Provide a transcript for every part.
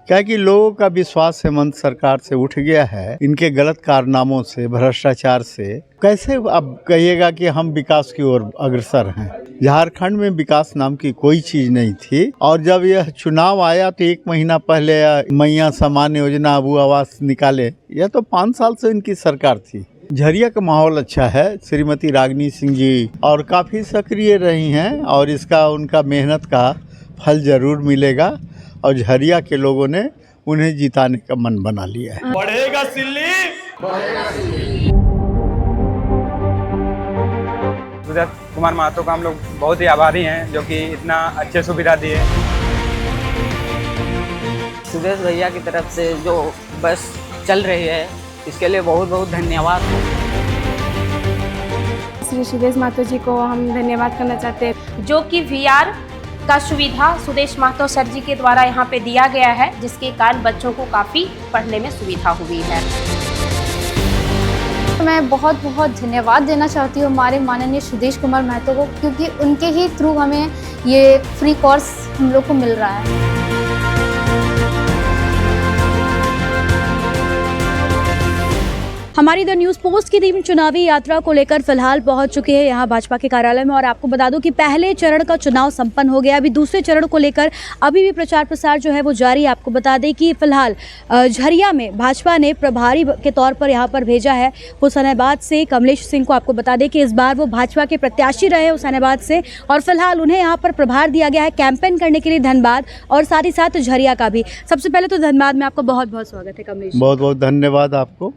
क्या कि लोगों का विश्वास हेमंत सरकार से उठ गया है, इनके गलत कारनामों से, भ्रष्टाचार से। कैसे अब कहिएगा कि हम विकास की ओर अग्रसर हैं। झारखंड में विकास नाम की कोई चीज नहीं थी, और जब यह चुनाव आया तो 1 महीना पहले मैया सम्मान योजना, अबू आवास निकाले। यह तो 5 साल से इनकी सरकार थी। झरिया का माहौल अच्छा है, श्रीमती रागिनी सिंह जी और काफ़ी सक्रिय रही हैं, और इसका उनका मेहनत का फल जरूर मिलेगा, और झरिया के लोगों ने उन्हें जिताने का मन बना लिया है। बढ़ेगा सिल्ली। सुदेश कुमार महतो का हम लोग बहुत ही आभारी हैं, जो कि इतना अच्छे सुविधा दिए। सुदेश भैया की तरफ से जो बस चल रही है, इसके लिए बहुत बहुत धन्यवाद। श्री सुदेश महतो जी को हम धन्यवाद करना चाहते हैं, जो कि VR का सुविधा सुदेश महतो सर जी के द्वारा यहाँ पे दिया गया है, जिसके कारण बच्चों को काफ़ी पढ़ने में सुविधा हुई है। मैं बहुत बहुत धन्यवाद देना चाहती हूँ हमारे माननीय सुदेश कुमार महतो को, क्योंकि उनके ही थ्रू हमें ये फ्री कोर्स हम लोग को मिल रहा है। हमारी द न्यूज़ पोस्ट की टीम चुनावी यात्रा को लेकर फिलहाल पहुंच चुकी है यहाँ भाजपा के कार्यालय में, और आपको बता दूं कि पहले चरण का चुनाव संपन्न हो गया। अभी दूसरे चरण को लेकर अभी भी प्रचार प्रसार जो है वो जारी है। आपको बता दें कि फिलहाल झरिया में भाजपा ने प्रभारी के तौर पर यहाँ पर भेजा है हुसैनाबाद से कमलेश सिंह को। आपको बता दें कि इस बार वो भाजपा के प्रत्याशी रहे हुसैनाबाद से, और फिलहाल उन्हें यहाँ पर प्रभार दिया गया है कैंपेन करने के लिए। धनबाद और साथ ही साथ झरिया का भी। सबसे पहले तो धनबाद में आपका बहुत बहुत स्वागत है कमलेश। बहुत बहुत धन्यवाद आपको।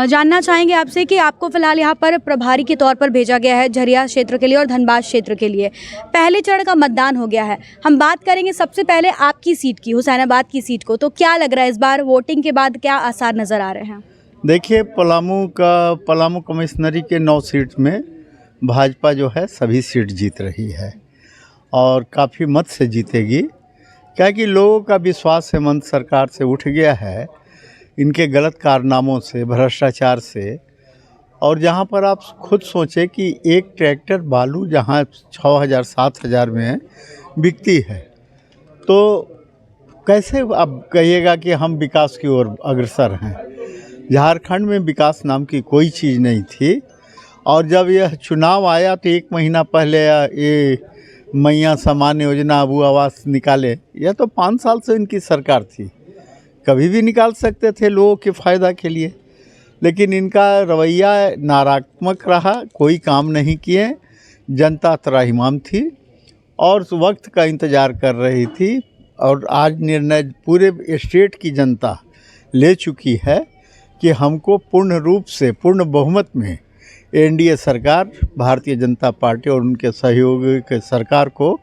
जानना चाहेंगे आपसे कि आपको फिलहाल यहाँ पर प्रभारी के तौर पर भेजा गया है झरिया क्षेत्र के लिए और धनबाद क्षेत्र के लिए। पहले चरण का मतदान हो गया है, हम बात करेंगे सबसे पहले आपकी सीट की, हुसैनाबाद की सीट को। तो क्या लग रहा है इस बार वोटिंग के बाद क्या आसार नज़र आ रहे हैं? देखिए, पलामू कमिश्नरी के 9 सीट में भाजपा जो है सभी सीट जीत रही है, और काफ़ी मत से जीतेगी। क्या कि लोगों का विश्वास हेमंत सरकार से उठ गया है, इनके गलत कारनामों से, भ्रष्टाचार से। और जहाँ पर आप खुद सोचें कि एक ट्रैक्टर बालू जहाँ 6,000-7,000 में बिकती है, तो कैसे अब कहिएगा कि हम विकास की ओर अग्रसर हैं। झारखंड में विकास नाम की कोई चीज़ नहीं थी, और जब यह चुनाव आया तो 1 महीना पहले ये मैया सम्मान योजना, अबू आवास निकाले। यह तो 5 साल से इनकी सरकार थी, कभी भी निकाल सकते थे लोगों के फ़ायदा के लिए, लेकिन इनका रवैया नकारात्मक रहा, कोई काम नहीं किए। जनता त्राहिमाम थी और वक्त का इंतज़ार कर रही थी, और आज निर्णय पूरे स्टेट की जनता ले चुकी है कि हमको पूर्ण रूप से, पूर्ण बहुमत में NDA सरकार, भारतीय जनता पार्टी और उनके सहयोगी के सरकार को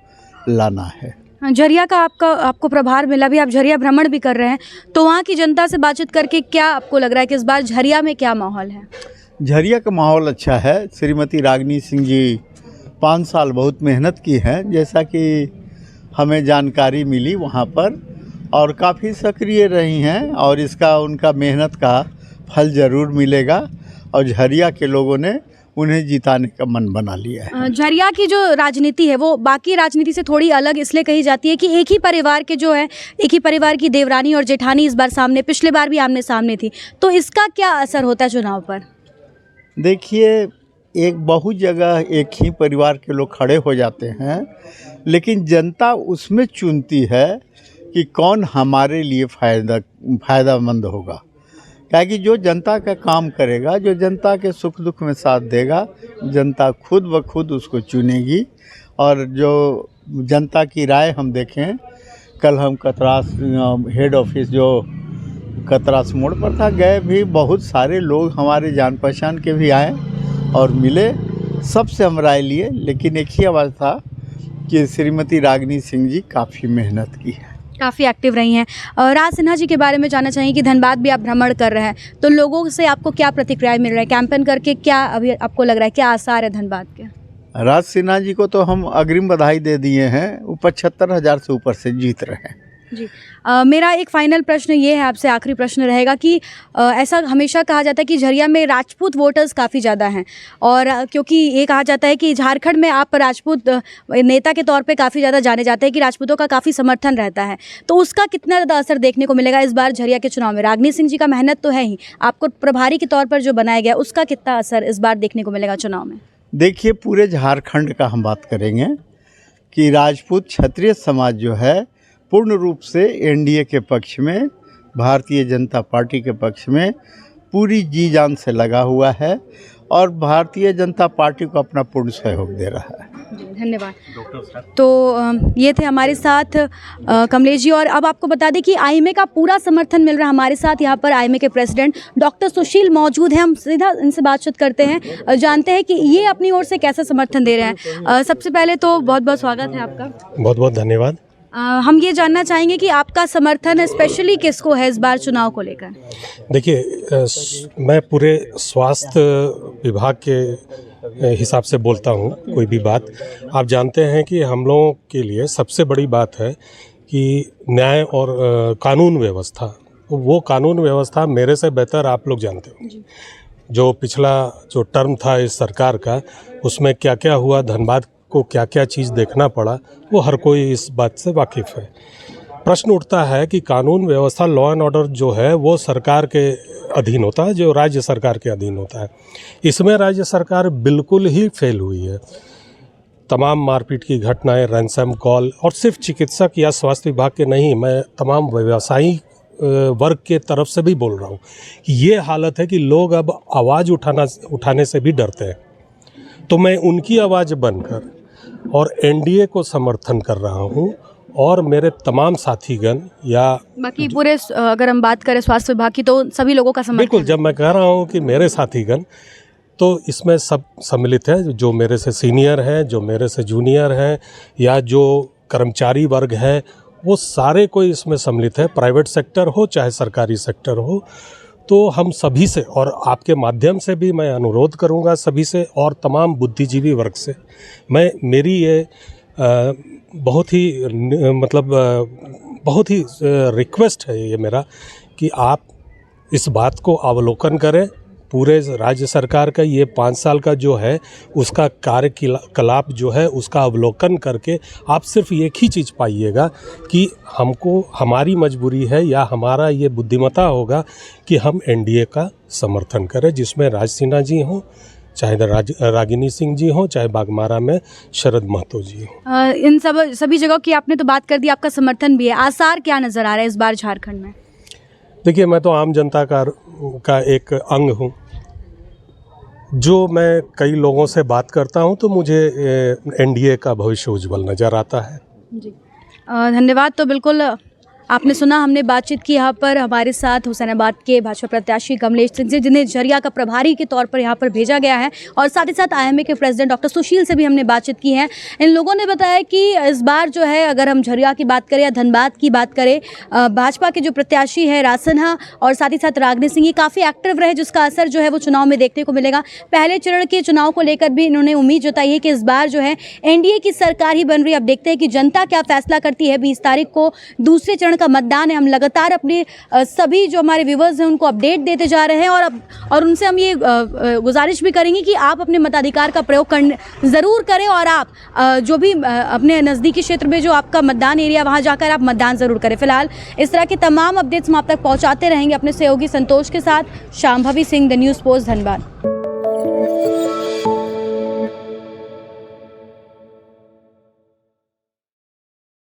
लाना है। झरिया का आपको प्रभार मिला भी, आप झरिया भ्रमण भी कर रहे हैं, तो वहाँ की जनता से बातचीत करके क्या आपको लग रहा है कि इस बार झरिया में क्या माहौल है? झरिया का माहौल अच्छा है। श्रीमती रागिनी सिंह जी 5 साल बहुत मेहनत की है, जैसा कि हमें जानकारी मिली वहाँ पर, और काफ़ी सक्रिय रही हैं, और इसका उनका मेहनत का फल ज़रूर मिलेगा, और झरिया के लोगों ने उन्हें जिताने का मन बना लिया है। झरिया की जो राजनीति है वो बाकी राजनीति से थोड़ी अलग इसलिए कही जाती है कि एक ही परिवार के जो है, एक ही परिवार की देवरानी और जेठानी इस बार सामने, पिछले बार भी आमने सामने थी, तो इसका क्या असर होता है चुनाव पर? देखिए, एक बहुत जगह एक ही परिवार के लोग खड़े हो जाते हैं, लेकिन जनता उसमें चुनती है कि कौन हमारे लिए फ़ायदामंद होगा। क्या कि जो जनता का काम करेगा, जो जनता के सुख दुख में साथ देगा, जनता खुद ब खुद उसको चुनेगी। और जो जनता की राय हम देखें, कल हम कतरास हेड ऑफिस जो कतरास मोड़ पर था, गए भी बहुत सारे लोग हमारे जान पहचान के भी आए और मिले, सबसे हम राय लिए, लेकिन एक ही आवाज़ था कि श्रीमती रागिनी सिंह जी काफ़ी मेहनत की है, काफ़ी एक्टिव रही हैं। राज सिन्हा जी के बारे में जानना चाहिए कि धनबाद भी आप भ्रमण कर रहे हैं, तो लोगों से आपको क्या प्रतिक्रियाएं मिल रही है कैंपेन करके? क्या अभी आपको लग रहा है, क्या आसार है धनबाद के? राज सिन्हा जी को तो हम अग्रिम बधाई दे दिए हैं, वो 75,000 से ऊपर से जीत रहे हैं। जी। मेरा एक फाइनल प्रश्न ये है आपसे, आखिरी प्रश्न रहेगा कि ऐसा हमेशा कहा जाता है कि झरिया में राजपूत वोटर्स काफ़ी ज़्यादा हैं, और क्योंकि ये कहा जाता है कि झारखंड में आप राजपूत नेता के तौर पे काफ़ी ज़्यादा जाने जाते हैं कि राजपूतों का काफ़ी समर्थन रहता है, तो उसका कितना ज़्यादा असर देखने को मिलेगा इस बार झरिया के चुनाव में? रागिनी सिंह जी का मेहनत तो है ही, आपको प्रभारी के तौर पर जो बनाया गया उसका कितना असर इस बार देखने को मिलेगा चुनाव में? देखिए, पूरे झारखंड का हम बात करेंगे कि राजपूत क्षत्रिय समाज जो है पूर्ण रूप से एनडीए के पक्ष में, भारतीय जनता पार्टी के पक्ष में पूरी जी जान से लगा हुआ है और भारतीय जनता पार्टी को अपना पूर्ण सहयोग दे रहा है। जी, धन्यवाद। तो ये थे हमारे साथ कमलेश जी, और अब आपको बता दें कि आईएमए का पूरा समर्थन मिल रहा है। हमारे साथ यहाँ पर आईएमए के प्रेसिडेंट डॉक्टर सुशील मौजूद हैं, हम सीधा इनसे बातचीत करते हैं, जानते हैं कि ये अपनी ओर से कैसा समर्थन दे रहे हैं। सबसे पहले तो बहुत बहुत स्वागत है आपका। बहुत बहुत धन्यवाद। हम ये जानना चाहेंगे कि आपका समर्थन स्पेशली किसको है इस बार चुनाव को लेकर? देखिए, मैं पूरे स्वास्थ्य विभाग के हिसाब से बोलता हूँ। कोई भी बात, आप जानते हैं कि हम लोगों के लिए सबसे बड़ी बात है कि न्याय और कानून व्यवस्था। वो कानून व्यवस्था मेरे से बेहतर आप लोग जानते हो। जो पिछला जो टर्म था इस सरकार का, उसमें क्या क्या हुआ, धनबाद को क्या क्या चीज़ देखना पड़ा, वो हर कोई इस बात से वाकिफ़ है। प्रश्न उठता है कि कानून व्यवस्था, लॉ एंड ऑर्डर जो है वो सरकार के अधीन होता है, जो राज्य सरकार के अधीन होता है। इसमें राज्य सरकार बिल्कुल ही फेल हुई है। तमाम मारपीट की घटनाएं, रैंसम कॉल, और सिर्फ चिकित्सक या स्वास्थ्य विभाग के नहीं, मैं तमाम व्यवसायी वर्ग के तरफ से भी बोल रहा हूँ कि ये हालत है कि लोग अब आवाज़ उठाने से भी डरते हैं। तो मैं उनकी आवाज़ बनकर और एनडीए को समर्थन कर रहा हूँ, और मेरे तमाम साथीगण या बाकी पूरे, अगर हम बात करें स्वास्थ्य विभाग की, तो सभी लोगों का समर्थन। बिल्कुल, जब मैं कह रहा हूँ कि मेरे साथीगण, तो इसमें सब सम्मिलित है, जो मेरे से सीनियर हैं, जो मेरे से जूनियर हैं, या जो कर्मचारी वर्ग है, वो सारे कोई इसमें सम्मिलित है। प्राइवेट सेक्टर हो चाहे सरकारी सेक्टर हो, तो हम सभी से, और आपके माध्यम से भी मैं अनुरोध करूंगा सभी से और तमाम बुद्धिजीवी वर्ग से, मेरी ये बहुत ही रिक्वेस्ट है ये मेरा, कि आप इस बात को अवलोकन करें। पूरे राज्य सरकार का ये 5 साल का जो है उसका कार्यकलाप जो है उसका अवलोकन करके आप सिर्फ एक ही चीज़ पाइएगा कि हमको, हमारी मजबूरी है या हमारा ये बुद्धिमत्ता होगा कि हम एनडीए का समर्थन करें, जिसमें राज सिन्हा जी हों, चाहे रागिनी सिंह जी हों, चाहे बागमारा में शरद महतो जी हों। इन सभी जगहों की आपने तो बात कर दी, आपका समर्थन भी है। आसार क्या नज़र आ रहा है इस बार झारखंड में? देखिए, मैं तो आम जनता का एक अंग हूँ। जो मैं कई लोगों से बात करता हूँ तो मुझे एनडीए का भविष्य उज्जवल नज़र आता है। जी, धन्यवाद। तो बिल्कुल आपने सुना, हमने बातचीत की यहाँ पर हमारे साथ हुसैनाबाद के भाजपा प्रत्याशी कमलेश सिंह जी, जिन्हें झरिया का प्रभारी के तौर पर यहाँ पर भेजा गया है, और साथ ही साथ आईएमए के प्रेसिडेंट डॉक्टर सुशील से भी हमने बातचीत की है। इन लोगों ने बताया कि इस बार जो है, अगर हम झरिया की बात करें या धनबाद की बात करें, भाजपा के जो प्रत्याशी है राज सिन्हा और साथ ही साथ रागिनी सिंह, ये काफ़ी एक्टिव रहे, जिसका असर जो है वो चुनाव में देखने को मिलेगा। पहले चरण के चुनाव को लेकर भी इन्होंने उम्मीद जताई है कि इस बार जो है एनडीए की सरकार ही बन रही है। अब देखते हैं कि जनता क्या फैसला करती है। 20 तारीख को दूसरे चरण का मतदान है। हम लगातार अपने सभी जो हमारे व्यूवर्स हैं उनको अपडेट देते जा रहे हैं, और उनसे हम ये गुजारिश भी करेंगे कि आप अपने मताधिकार का प्रयोग ज़रूर करें, और आप जो भी अपने नज़दीकी क्षेत्र में जो आपका मतदान एरिया, वहाँ जाकर आप मतदान ज़रूर करें। फिलहाल इस तरह के तमाम अपडेट्स हम आप तक पहुँचाते रहेंगे अपने सहयोगी संतोष के साथ। Shambhavi Singh, the news post, Dhanbad.